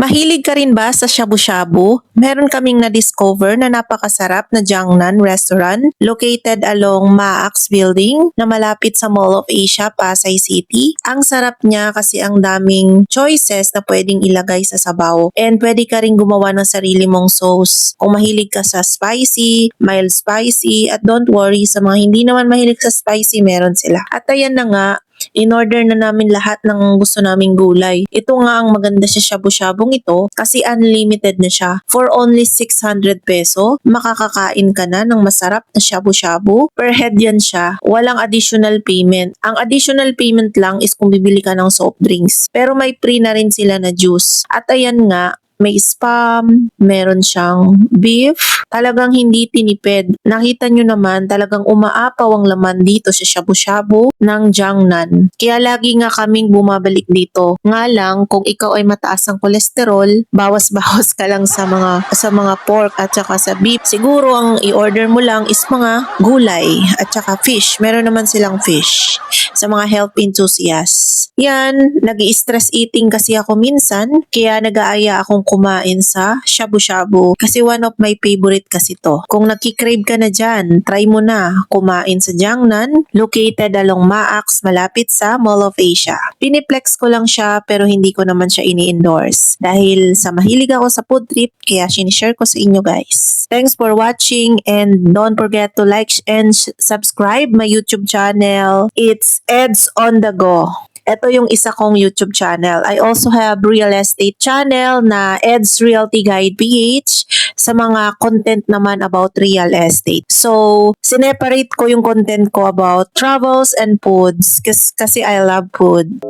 Mahilig ka rin ba sa shabu-shabu? Meron kaming na-discover na napakasarap na Jiangnan restaurant located along Maax Building na malapit sa Mall of Asia, Pasay City. Ang sarap niya kasi ang daming choices na pwedeng ilagay sa sabaw. And pwede ka rin gumawa ng sarili mong sauce. Kung mahilig ka sa spicy, mild spicy, at don't worry sa mga hindi naman mahilig sa spicy, meron sila. At ayan na nga, in-order na namin lahat ng gusto naming gulay. Ito nga ang maganda sa shabu-shabong ito kasi unlimited na siya. For only 600 peso, makakakain ka na ng masarap na shabu-shabu. Per head yan siya. Walang additional payment. Ang additional payment lang is kung bibili ka ng soft drinks. Pero may free na rin sila na juice. At ayan nga, may spam, meron siyang beef, talagang hindi tinipid. Nakita nyo naman, talagang umaapaw ang laman dito sa shabu-shabu ng Jiangnan. Kaya lagi nga kaming bumabalik dito. Nga lang, kung ikaw ay mataas ang kolesterol, bawas-bawas ka lang sa mga pork at saka sa beef. Siguro ang i-order mo lang is mga gulay at saka fish. Meron naman silang fish sa mga health enthusiasts. Yan, nag-i-stress eating kasi ako minsan, kaya nag-aaya akong kumain sa shabu-shabu kasi one of my favorite kasi to. Kung nagki-crave ka na dyan, try mo na kumain sa Jiangnan, located along Maax, malapit sa Mall of Asia. Piniplex ko lang siya pero hindi ko naman siya ini-endorse dahil sa mahilig ako sa food trip kaya sinishare ko sa inyo guys. Thanks for watching and don't forget to like and subscribe my YouTube channel. It's Eds on the Go. Ito yung isa kong YouTube channel. I also have real estate channel na Ed's Realty Guide PH sa mga content naman about real estate. So, sineparate ko yung content ko about travels and foods kasi I love food.